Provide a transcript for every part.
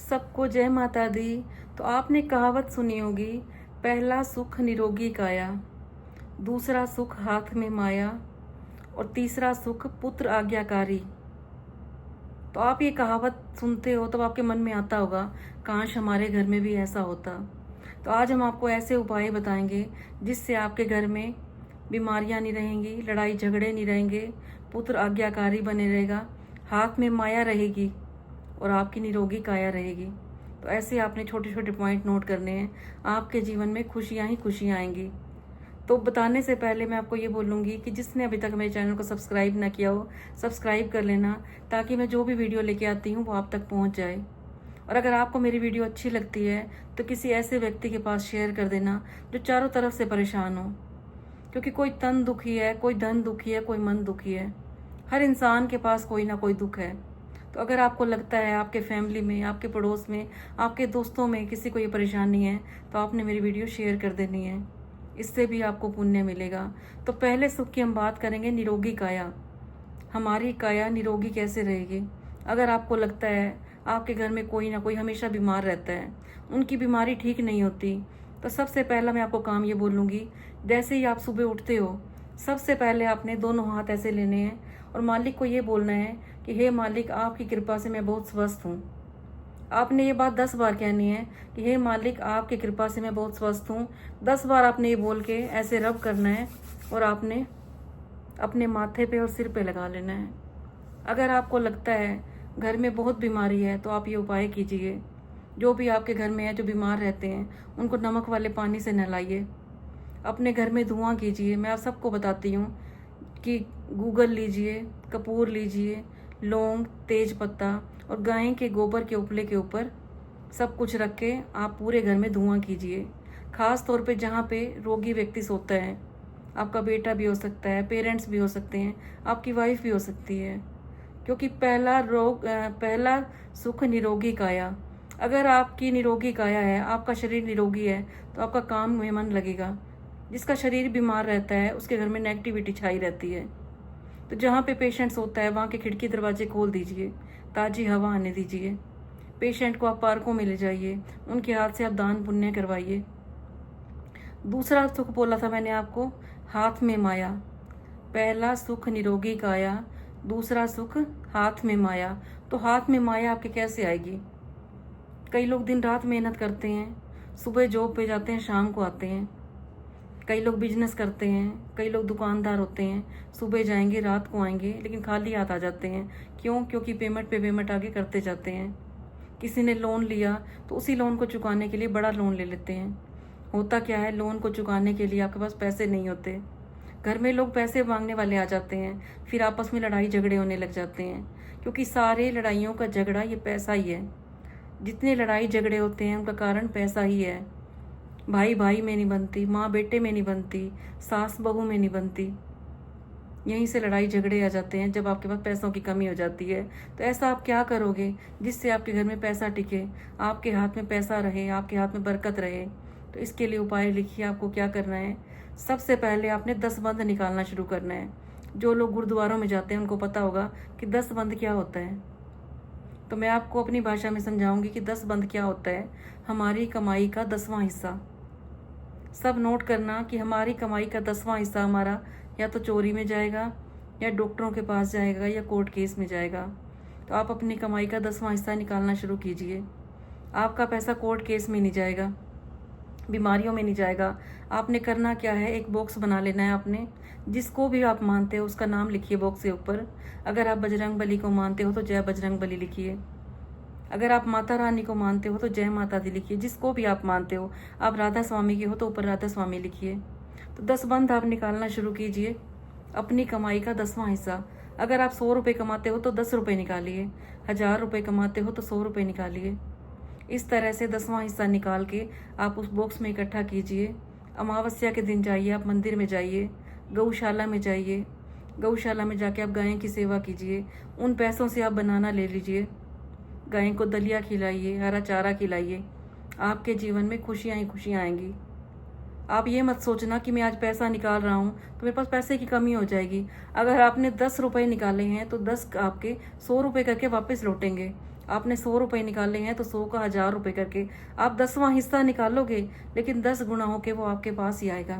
सबको जय माता दी। तो आपने कहावत सुनी होगी, पहला सुख निरोगी काया, दूसरा सुख हाथ में माया और तीसरा सुख पुत्र आज्ञाकारी। तो आप ये कहावत सुनते हो तो आपके मन में आता होगा, काश हमारे घर में भी ऐसा होता। तो आज हम आपको ऐसे उपाय बताएंगे जिससे आपके घर में बीमारियां नहीं रहेंगी, लड़ाई झगड़े नहीं रहेंगे, पुत्र आज्ञाकारी बने रहेगा, हाथ में माया रहेगी और आपकी निरोगी काया रहेगी। तो ऐसे आपने छोटे छोटे पॉइंट नोट करने हैं, आपके जीवन में खुशियां ही खुशियां आएंगी। तो बताने से पहले मैं आपको ये बोलूँगी कि जिसने अभी तक मेरे चैनल को सब्सक्राइब ना किया हो, सब्सक्राइब कर लेना, ताकि मैं जो भी वीडियो लेके आती हूँ वो आप तक पहुँच जाए। और अगर आपको मेरी वीडियो अच्छी लगती है तो किसी ऐसे व्यक्ति के पास शेयर कर देना जो चारों तरफ से परेशान हो, क्योंकि कोई तन दुखी है, कोई धन दुखी है, कोई मन दुखी है। हर इंसान के पास कोई ना कोई दुख है। तो अगर आपको लगता है आपके फैमिली में, आपके पड़ोस में, आपके दोस्तों में किसी को ये परेशानी है, तो आपने मेरी वीडियो शेयर कर देनी है, इससे भी आपको पुण्य मिलेगा। तो पहले सुख की हम बात करेंगे, निरोगी काया। हमारी काया निरोगी कैसे रहेगी? अगर आपको लगता है आपके घर में कोई ना कोई हमेशा बीमार रहता है, उनकी बीमारी ठीक नहीं होती, तो सबसे पहला मैं आपको काम ये बोलूँगी, जैसे ही आप सुबह उठते हो, सबसे पहले आपने दोनों हाथ ऐसे लेने हैं और मालिक को ये बोलना है कि हे मालिक, आपकी कृपा से मैं बहुत स्वस्थ हूँ। आपने ये बात 10 बार कहनी है कि हे मालिक, आपकी कृपा से मैं बहुत स्वस्थ हूँ। 10 बार आपने ये बोल के ऐसे रब करना है और आपने अपने माथे पे और सिर पे लगा लेना है। अगर आपको लगता है घर में बहुत बीमारी है तो आप ये उपाय कीजिए। जो भी आपके घर में है जो बीमार रहते हैं, उनको नमक वाले पानी से नहलाइए। अपने घर में धुआं कीजिए। मैं आप सबको बताती हूँ कि गूगल लीजिए, कपूर लीजिए, लौंग, तेज पत्ता और गाय के गोबर के उपले के ऊपर सब कुछ रख के आप पूरे घर में धुआं कीजिए। खास तौर पे जहाँ पे रोगी व्यक्ति सोता है, आपका बेटा भी हो सकता है, पेरेंट्स भी हो सकते हैं, आपकी वाइफ भी हो सकती है, क्योंकि पहला सुख निरोगी काया। अगर आपकी निरोगी काया है, आपका शरीर निरोगी है, तो आपका काम में मन लगेगा। जिसका शरीर बीमार रहता है उसके घर में नेगेटिविटी छाई रहती है। तो जहाँ पे पेशेंट्स होता है वहाँ के खिड़की दरवाजे खोल दीजिए, ताज़ी हवा आने दीजिए। पेशेंट को आप पार्कों में ले जाइए, उनके हाथ से आप दान पुण्य करवाइए। दूसरा सुख बोला था मैंने आपको, हाथ में माया। पहला सुख निरोगी काया, दूसरा सुख हाथ में माया। तो हाथ में माया आपके कैसे आएगी? कई लोग दिन रात मेहनत करते हैं, सुबह जॉब पे जाते हैं, शाम को आते हैं। कई लोग बिजनेस करते हैं, कई लोग दुकानदार होते हैं, सुबह जाएंगे रात को आएंगे, लेकिन खाली हाथ आ जाते हैं। क्यों? क्योंकि पेमेंट पे पेमेंट आगे करते जाते हैं। किसी ने लोन लिया तो उसी लोन को चुकाने के लिए बड़ा लोन ले लेते हैं। होता क्या है, लोन को चुकाने के लिए आपके पास पैसे नहीं होते, घर में लोग पैसे मांगने वाले आ जाते हैं, फिर आपस में लड़ाई झगड़े होने लग जाते हैं। क्योंकि सारे लड़ाइयों का झगड़ा ये पैसा ही है। जितने लड़ाई झगड़े होते हैं उनका कारण पैसा ही है। भाई भाई में नहीं बनती, माँ बेटे में नहीं बनती, सास बहू में नहीं बनती। यहीं से लड़ाई झगड़े आ जाते हैं जब आपके पास पैसों की कमी हो जाती है। तो ऐसा आप क्या करोगे जिससे आपके घर में पैसा टिके, आपके हाथ में पैसा रहे, आपके हाथ में बरकत रहे? तो इसके लिए उपाय लिखिए। आपको क्या करना है, सबसे पहले आपने 10 बंद निकालना शुरू करना है। जो लोग गुरुद्वारों में जाते हैं उनको पता होगा कि 10 बंद क्या होता है। तो मैं आपको अपनी भाषा में समझाऊंगी कि 10 बंद क्या होता है। हमारी कमाई का 10वां हिस्सा। सब नोट करना कि हमारी कमाई का 10वां हिस्सा हमारा या तो चोरी में जाएगा, या डॉक्टरों के पास जाएगा, या कोर्ट केस में जाएगा। तो आप अपनी कमाई का 10वां हिस्सा निकालना शुरू कीजिए। आपका पैसा कोर्ट केस में नहीं जाएगा, बीमारियों में नहीं जाएगा। आपने करना क्या है, एक बॉक्स बना लेना है। आपने जिसको भी आप मानते हो उसका नाम लिखिए बॉक्स के ऊपर। अगर आप बजरंग बली को मानते हो तो जय बजरंग बली लिखिए। अगर आप माता रानी को मानते हो तो जय माता दी लिखिए। जिसको भी आप मानते हो, आप राधा स्वामी के हो तो ऊपर राधा स्वामी लिखिए। तो 10 बंद आप निकालना शुरू कीजिए, अपनी कमाई का 10वां हिस्सा। अगर आप 100 रुपये कमाते हो तो 10 रुपये निकालिए, 1000 रुपये कमाते हो तो 100 रुपये निकालिए। इस तरह से 10वां हिस्सा निकाल के आप उस बॉक्स में इकट्ठा कीजिए। अमावस्या के दिन जाइए, आप मंदिर में जाइए, गौशाला में जाइए। गौशाला में जाके आप गायों की सेवा कीजिए। उन पैसों से आप बनाना ले लीजिए, गाय को दलिया खिलाइए, हरा चारा खिलाइए। आपके जीवन में खुशियाँ ही खुशियाँ आएंगी। आप ये मत सोचना कि मैं आज पैसा निकाल रहा हूँ तो मेरे पास पैसे की कमी हो जाएगी। अगर आपने 10 रुपये निकाले हैं तो 10 आपके 100 रुपये करके वापस लौटेंगे। आपने 100 रुपये निकाले हैं तो 100 का 1000 रुपये करके आप 10वां हिस्सा निकालोगे, लेकिन 10 गुना होके वो आपके पास ही आएगा।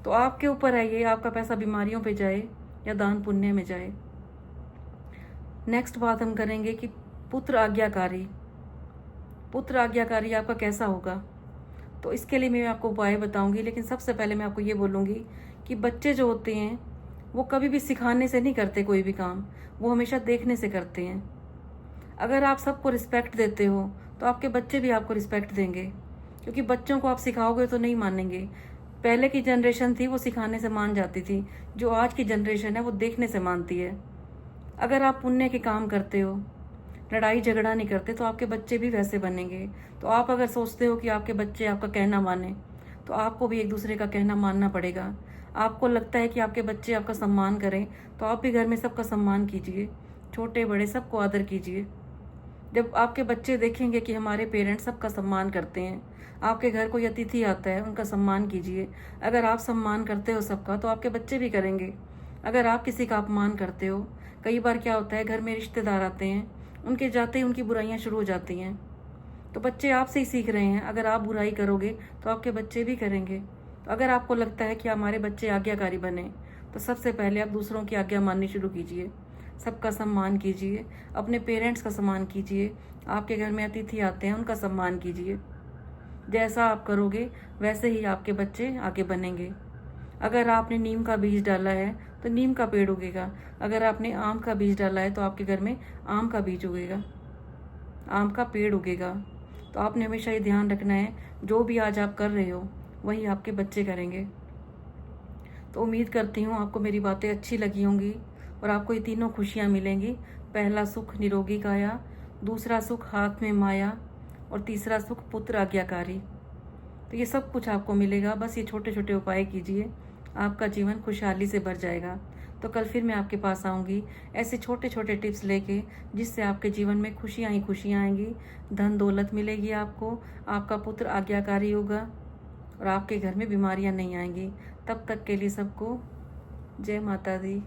तो आपके ऊपर है ये, आपका पैसा बीमारियों पे जाए या दान पुण्य में जाए। नेक्स्ट बात हम करेंगे कि पुत्र आज्ञाकारी। पुत्र आज्ञाकारी आपका कैसा होगा, तो इसके लिए मैं आपको उपाय बताऊंगी। लेकिन सबसे पहले मैं आपको ये बोलूँगी कि बच्चे जो होते हैं वो कभी भी सिखाने से नहीं करते कोई भी काम, वो हमेशा देखने से करते हैं। अगर आप सबको रिस्पेक्ट देते हो तो आपके बच्चे भी आपको रिस्पेक्ट देंगे, क्योंकि बच्चों को आप सिखाओगे तो नहीं मानेंगे। पहले की जनरेशन थी वो सिखाने से मान जाती थी, जो आज की जनरेशन है वो देखने से मानती है। अगर आप पुण्य के काम करते हो, लड़ाई झगड़ा नहीं करते, तो आपके बच्चे भी वैसे बनेंगे। तो आप अगर सोचते हो कि आपके बच्चे आपका कहना माने, तो आपको भी एक दूसरे का कहना मानना पड़ेगा। आपको लगता है कि आपके बच्चे आपका सम्मान करें, तो आप भी घर में सबका सम्मान कीजिए, छोटे बड़े सबको आदर कीजिए। जब आपके बच्चे देखेंगे कि हमारे पेरेंट्स सबका सम्मान करते हैं, आपके घर कोई अतिथि आता है उनका सम्मान कीजिए। अगर आप सम्मान करते हो सबका, तो आपके बच्चे भी करेंगे। अगर आप किसी का अपमान करते हो, कई बार क्या होता है, घर में रिश्तेदार आते हैं, उनके जाते ही उनकी बुराइयां शुरू हो जाती हैं। तो बच्चे आपसे ही सीख रहे हैं। अगर आप बुराई करोगे तो आपके बच्चे भी करेंगे। तो अगर आपको लगता है कि हमारे बच्चे आज्ञाकारी बने, तो सबसे पहले आप दूसरों की आज्ञा माननी शुरू कीजिए, सबका सम्मान कीजिए, अपने पेरेंट्स का सम्मान कीजिए। आपके घर में अतिथि आते हैं उनका सम्मान कीजिए। जैसा आप करोगे वैसे ही आपके बच्चे आगे बनेंगे। अगर आपने नीम का बीज डाला है तो नीम का पेड़ उगेगा। अगर आपने आम का बीज डाला है तो आपके घर में आम का बीज उगेगा, आम का पेड़ उगेगा। तो आपने हमेशा ये ध्यान रखना है, जो भी आज आप कर रहे हो वही आपके बच्चे करेंगे। तो उम्मीद करती हूँ आपको मेरी बातें अच्छी लगी होंगी और आपको ये तीनों खुशियाँ मिलेंगी। पहला सुख निरोगी काया, दूसरा सुख हाथ में माया, और तीसरा सुख पुत्र आज्ञाकारी। तो ये सब कुछ आपको मिलेगा। बस ये छोटे छोटे उपाय कीजिए, आपका जीवन खुशहाली से भर जाएगा। तो कल फिर मैं आपके पास आऊँगी ऐसे छोटे छोटे टिप्स लेके, जिससे आपके जीवन में खुशियाँ ही खुशियाँ आएंगी, धन दौलत मिलेगी आपको, आपका पुत्र आज्ञाकारी होगा और आपके घर में बीमारियाँ नहीं आएंगी। तब तक के लिए सबको जय माता दी।